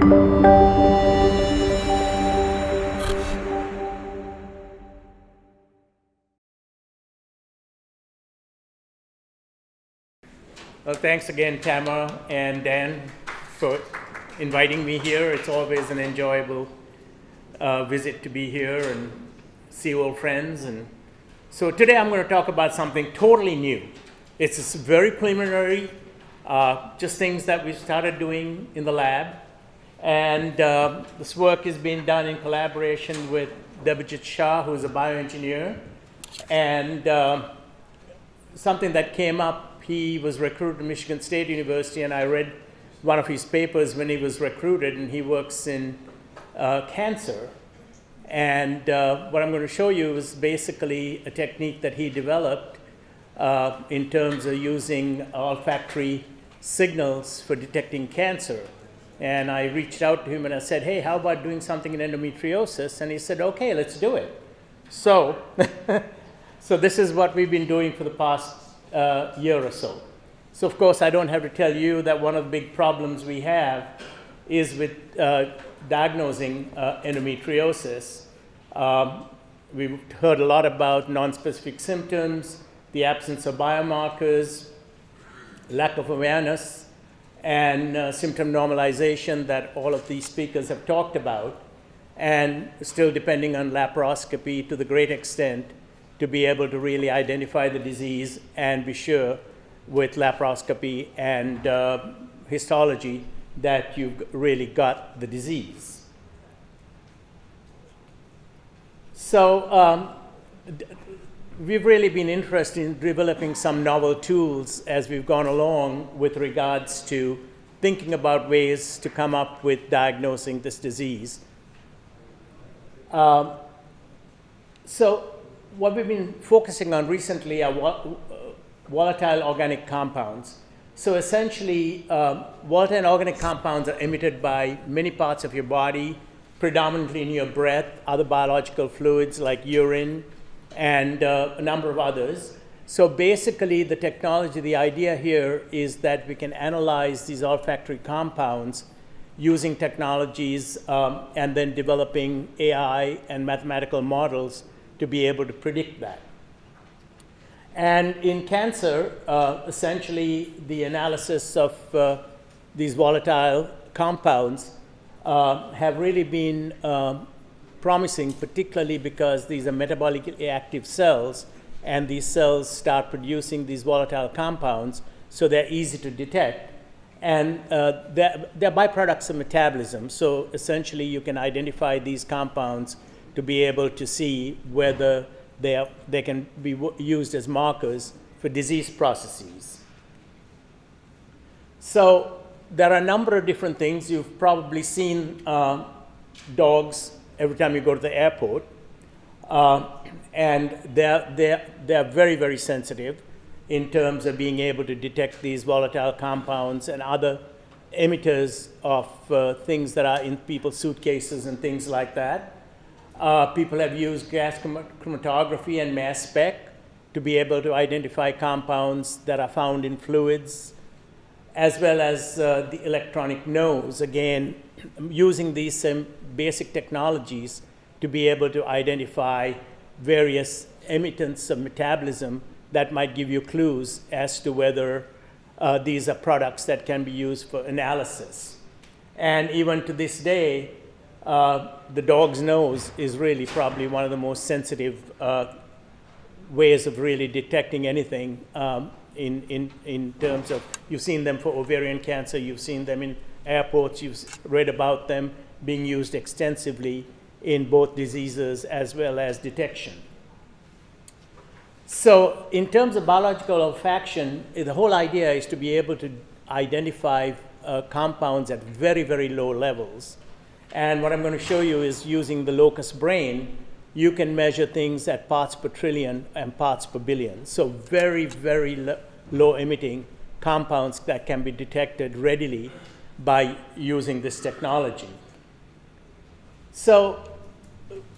Well, thanks again, Tamara and Dan, for inviting me here. It's always an enjoyable visit to be here and see old friends. And so today I'm going to talk about something totally new. It's very preliminary, just things that we started doing in the lab. And this work is being done in collaboration with Devajit Shah, who is a bioengineer. And something that came up, he was recruited to Michigan State University, and I read one of his papers when he was recruited, and he works in cancer. And what I'm going to show you is basically a technique that he developed in terms of using olfactory signals for detecting cancer. And I reached out to him and I said, hey, how about doing something in endometriosis? And he said, okay, let's do it. So, so this is what we've been doing for the past year or so. So of course, I don't have to tell you that one of the big problems we have is with diagnosing endometriosis. We've heard a lot about nonspecific symptoms, the absence of biomarkers, lack of awareness, and symptom normalization that all of these speakers have talked about, and still depending on laparoscopy to the great extent to be able to really identify the disease and be sure with laparoscopy and histology that you've really got the disease. So we've really been interested in developing some novel tools as we've gone along with regards to thinking about ways to come up with diagnosing this disease. So what we've been focusing on recently are volatile organic compounds. So essentially, volatile organic compounds are emitted by many parts of your body, predominantly in your breath, other biological fluids like urine, and a number of others. So basically, the technology, the idea here is that we can analyze these olfactory compounds using technologies and then developing AI and mathematical models to be able to predict that. And in cancer, essentially, the analysis of these volatile compounds have really been promising, particularly because these are metabolically active cells, and these cells start producing these volatile compounds, so they're easy to detect. And they're byproducts of metabolism. So essentially, you can identify these compounds to be able to see whether they can be used as markers for disease processes. So there are a number of different things. You've probably seen dogs every time you go to the airport, and they're very, very sensitive in terms of being able to detect these volatile compounds and other emitters of things that are in people's suitcases and things like that. People have used gas chromatography and mass spec to be able to identify compounds that are found in fluids, as well as the electronic nose, again, using these same basic technologies to be able to identify various emittents of metabolism that might give you clues as to whether these are products that can be used for analysis. And even to this day, the dog's nose is really probably one of the most sensitive ways of really detecting anything in terms of, you've seen them for ovarian cancer, you've seen them in airports, you've read about them being used extensively in both diseases as well as detection. So in terms of biological olfaction, the whole idea is to be able to identify compounds at very, very low levels. And what I'm going to show you is using the locust brain, you can measure things at parts per trillion and parts per billion. So very, very low emitting compounds that can be detected readily by using this technology. So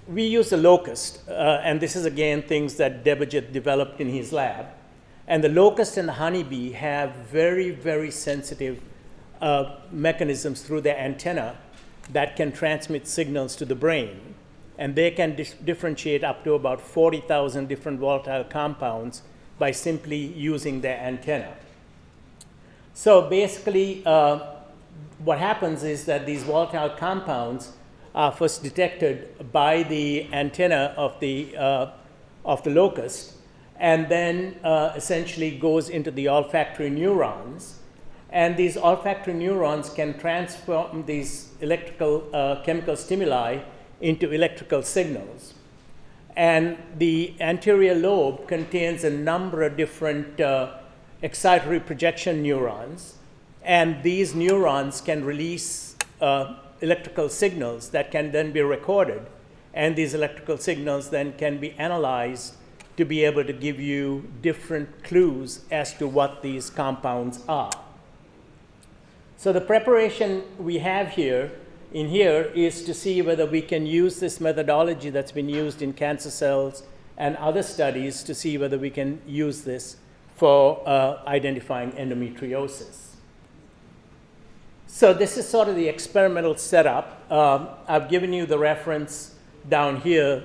we use the locust, and this is again things that Devajit developed in his lab. And the locust and the honeybee have very, very sensitive mechanisms through their antenna that can transmit signals to the brain. And they can differentiate up to about 40,000 different volatile compounds by simply using their antenna. So basically, what happens is that these volatile compounds are first detected by the antenna of the locust, and then essentially goes into the olfactory neurons. And these olfactory neurons can transform these electrical chemical stimuli into electrical signals. And the anterior lobe contains a number of different excitatory projection neurons, and these neurons can release electrical signals that can then be recorded, and these electrical signals then can be analyzed to be able to give you different clues as to what these compounds are. So the preparation we have here is to see whether we can use this methodology that's been used in cancer cells and other studies to see whether we can use this for identifying endometriosis. So this is sort of the experimental setup. I've given you the reference down here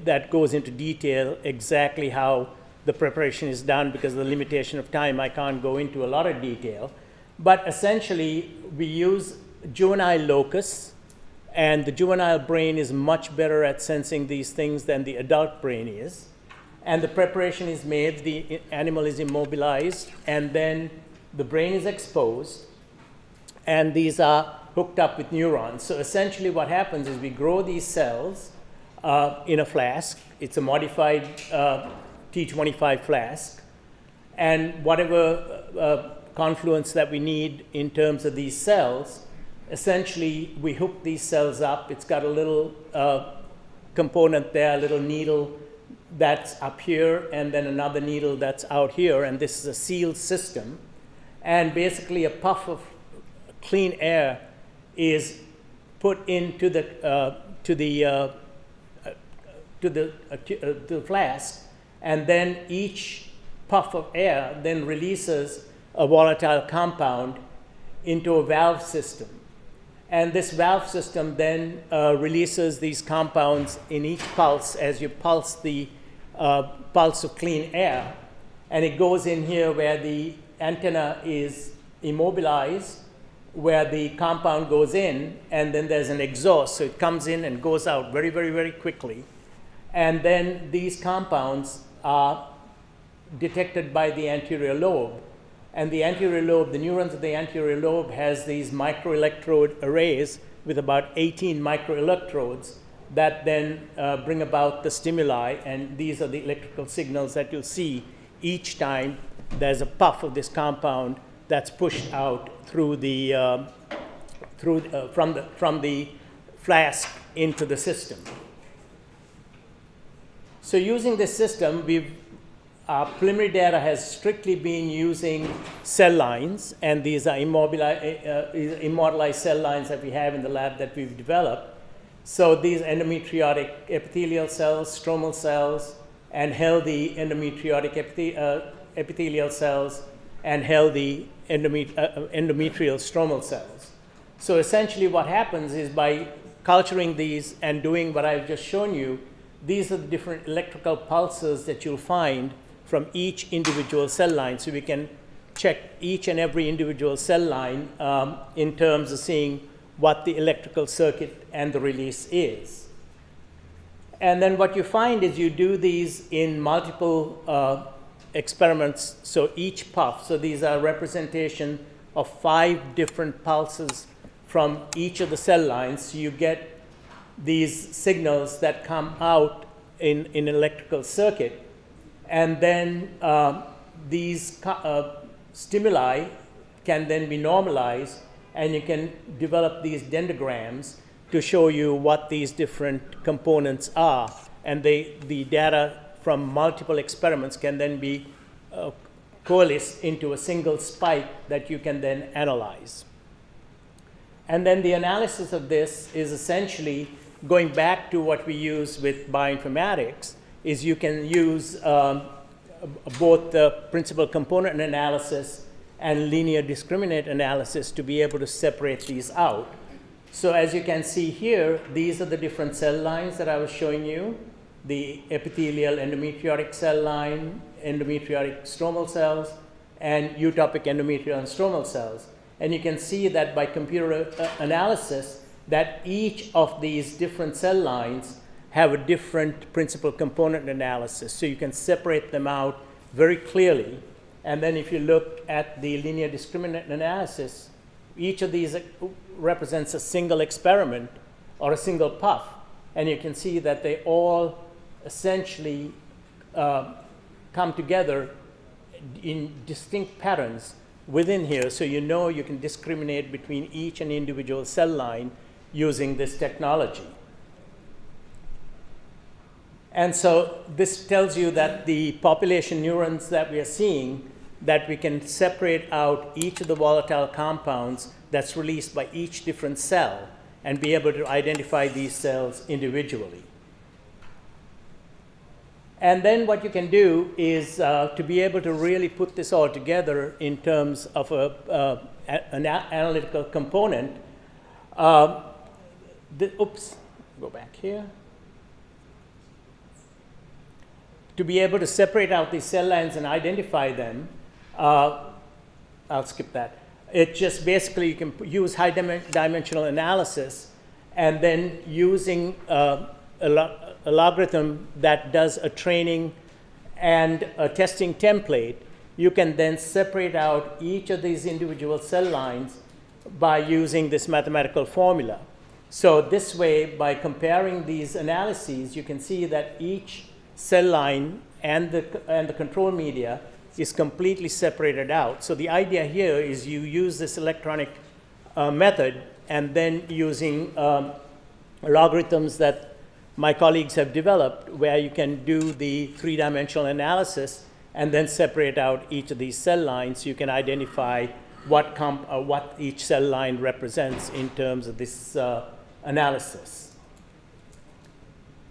that goes into detail exactly how the preparation is done. Because of the limitation of time, I can't go into a lot of detail. But essentially, we use juvenile locusts, and the juvenile brain is much better at sensing these things than the adult brain is. And the preparation is made, the animal is immobilized, and then the brain is exposed, and these are hooked up with neurons. So essentially what happens is we grow these cells in a flask. It's a modified T25 flask, and whatever confluence that we need in terms of these cells, essentially we hook these cells up. It's got a little component there, a little needle that's up here, and then another needle that's out here, and this is a sealed system. And basically a puff of clean air is put into the flask, and then each puff of air then releases a volatile compound into a valve system. And this valve system then releases these compounds in each pulse as you pulse the pulse of clean air. And it goes in here where the antenna is immobilized, where the compound goes in, and then there's an exhaust. So it comes in and goes out very, very, very quickly. And then these compounds are detected by the anterior lobe. And the anterior lobe, the neurons of the anterior lobe has these microelectrode arrays with about 18 microelectrodes that then bring about the stimuli. And these are the electrical signals that you'll see each time there's a puff of this compound that's pushed out through the from the flask into the system. So using this system, our preliminary data has strictly been using cell lines, and these are immortalized cell lines that we have in the lab that we've developed. So these endometriotic epithelial cells, stromal cells, and healthy endometriotic epithelial cells, and healthy endometrial stromal cells. So essentially what happens is by culturing these and doing what I've just shown you, these are the different electrical pulses that you'll find from each individual cell line. So we can check each and every individual cell line in terms of seeing what the electrical circuit and the release is. And then what you find is you do these in multiple experiments. So each puff, so these are representation of 5 different pulses from each of the cell lines. So you get these signals that come out in an electrical circuit. And then these stimuli can then be normalized, and you can develop these dendrograms to show you what these different components are. And the data from multiple experiments can then be coalesced into a single spike that you can then analyze. And then the analysis of this is essentially going back to what we use with bioinformatics, is you can use both the principal component analysis and linear discriminant analysis to be able to separate these out. So as you can see here, these are the different cell lines that I was showing you. The epithelial endometriotic cell line, endometriotic stromal cells, and eutopic endometrial and stromal cells. And you can see that by computer analysis, that each of these different cell lines have a different principal component analysis. So you can separate them out very clearly. And then if you look at the linear discriminant analysis, each of these represents a single experiment or a single puff. And you can see that they all essentially come together in distinct patterns within here. So you know you can discriminate between each and individual cell line using this technology. And so this tells you that the population neurons that we are seeing, that we can separate out each of the volatile compounds that's released by each different cell and be able to identify these cells individually. And then what you can do is to be able to really put this all together in terms of an analytical component. Oops, go back here. To be able to separate out these cell lines and identify them, I'll skip that. It just basically you can use high dimensional analysis, and then using a logarithm that does a training and a testing template, you can then separate out each of these individual cell lines by using this mathematical formula. So this way, by comparing these analyses, you can see that each cell line and the control media is completely separated out. So the idea here is you use this electronic method, and then using logarithms that my colleagues have developed, where you can do the three-dimensional analysis and then separate out each of these cell lines. You can identify what each cell line represents in terms of this analysis.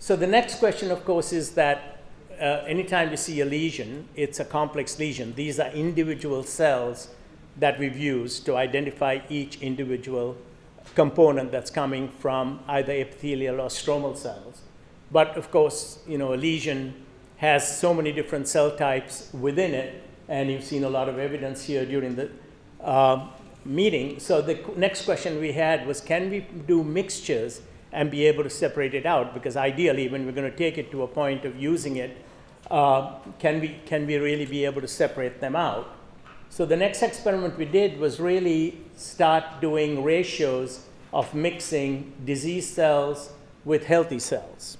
So the next question, of course, is that anytime you see a lesion, it's a complex lesion. These are individual cells that we've used to identify each individual component that's coming from either epithelial or stromal cells. But of course, a lesion has so many different cell types within it, and you've seen a lot of evidence here during the meeting. So the next question we had was, can we do mixtures and be able to separate it out? Because ideally, when we're going to take it to a point of using it, can we really be able to separate them out? So the next experiment we did was really start doing ratios of mixing disease cells with healthy cells.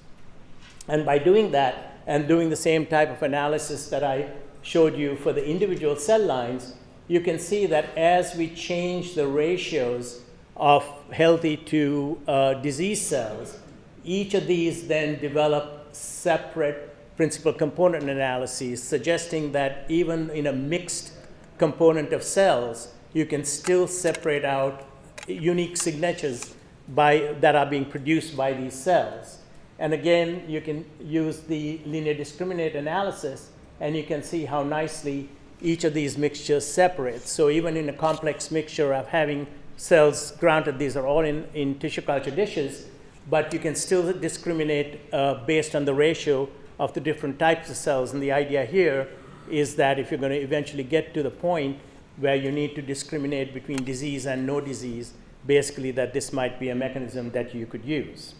And by doing that and doing the same type of analysis that I showed you for the individual cell lines, you can see that as we change the ratios of healthy to disease cells, each of these then develop separate principal component analyses, suggesting that even in a mixed component of cells, you can still separate out unique signatures that are being produced by these cells. And again, you can use the linear discriminant analysis, and you can see how nicely each of these mixtures separates. So even in a complex mixture of having cells, granted these are all in tissue culture dishes, but you can still discriminate based on the ratio of the different types of cells. And the idea here is that if you're going to eventually get to the point where you need to discriminate between disease and no disease, basically that this might be a mechanism that you could use.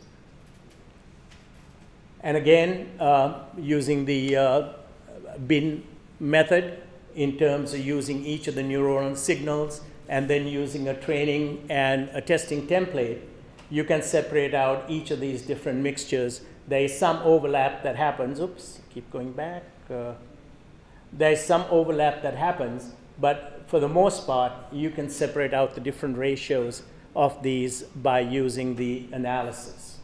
And again, using the bin method in terms of using each of the neuronal signals and then using a training and a testing template, you can separate out each of these different mixtures. There is some overlap that happens. Oops, keep going back. There is some overlap that happens, but for the most part, you can separate out the different ratios of these by using the analysis.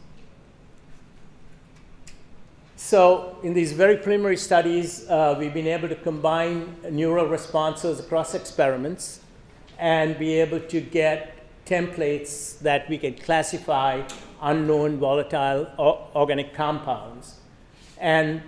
So in these very preliminary studies, we've been able to combine neural responses across experiments and be able to get templates that we can classify unknown volatile organic compounds. And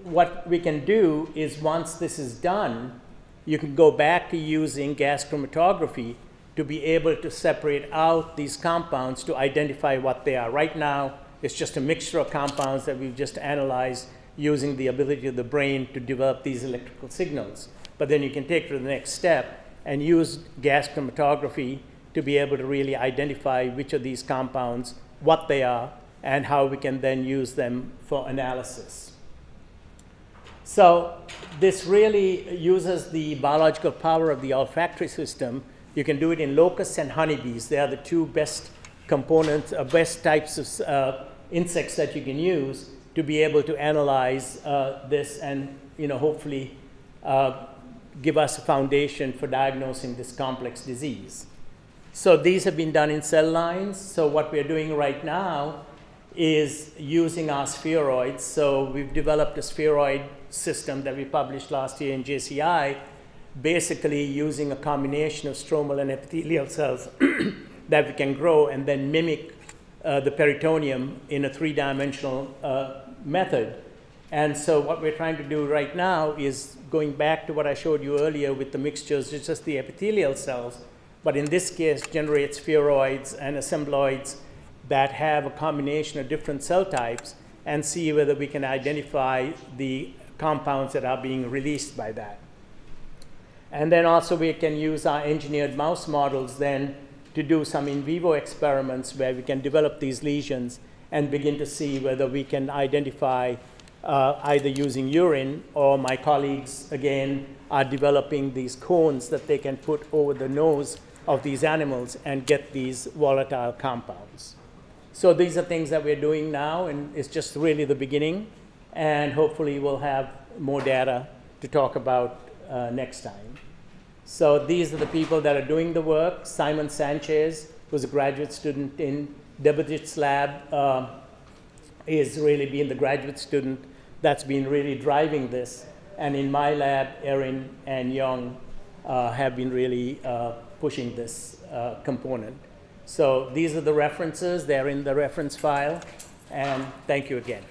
what we can do is, once this is done, you can go back to using gas chromatography to be able to separate out these compounds to identify what they are. Right now, it's just a mixture of compounds that we've just analyzed using the ability of the brain to develop these electrical signals. But then you can take it to the next step and use gas chromatography to be able to really identify which of these compounds, what they are, and how we can then use them for analysis. So this really uses the biological power of the olfactory system. You can do it in locusts and honeybees. They are the two best components, best types of insects that you can use to be able to analyze this and hopefully give us a foundation for diagnosing this complex disease. So these have been done in cell lines. So what we're doing right now is using our spheroids. So we've developed a spheroid system that we published last year in JCI, basically using a combination of stromal and epithelial cells that we can grow and then mimic the peritoneum in a three-dimensional method. And so what we're trying to do right now is going back to what I showed you earlier with the mixtures, it's just the epithelial cells, but in this case generate spheroids and assembloids that have a combination of different cell types and see whether we can identify the compounds that are being released by that. And then also we can use our engineered mouse models then to do some in vivo experiments where we can develop these lesions and begin to see whether we can identify either using urine, or my colleagues again are developing these cones that they can put over the nose of these animals and get these volatile compounds. So these are things that we're doing now, and it's just really the beginning, and hopefully we'll have more data to talk about next time. So these are the people that are doing the work. Simon Sanchez, who's a graduate student in Debojit's lab, is really being the graduate student that's been really driving this. And in my lab, Erin and Young have been really pushing this component. So these are the references. They're in the reference file. And thank you again.